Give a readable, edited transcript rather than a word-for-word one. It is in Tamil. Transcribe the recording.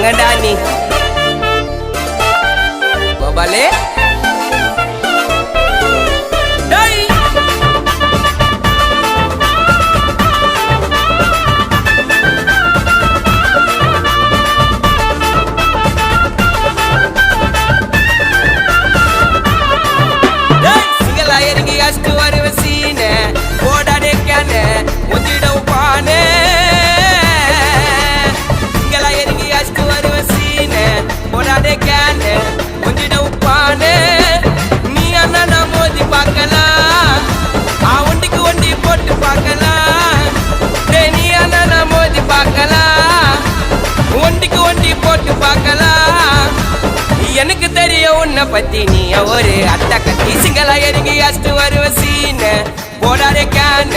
எங்கடா நீ கோபாலே? இறங்கி அஷ்டு வருவ சீன போடாடே கேன ஒத்திடவு பானே இங்கெல்லாம் இறங்கி அஷ்டு வருவ சீன போடாடே கேன ஒத்திடவு பானே நீ அண்ணா மோதி பார்க்கலாம் ஒண்டிக்கு ஒண்டி போட்டு பார்க்கலாம் நீ அண்ணா மோதி பார்க்கலாம் ஒண்டிக்கு ஒண்டி போட்டு பார்க்கலாம் எனக்கு தெரியும் உன்னை பத்தி நீ ஒரு அட்டை கட்டி சிங்களா இறங்கி அஷ்டு வருவ சீன போடாடே கேன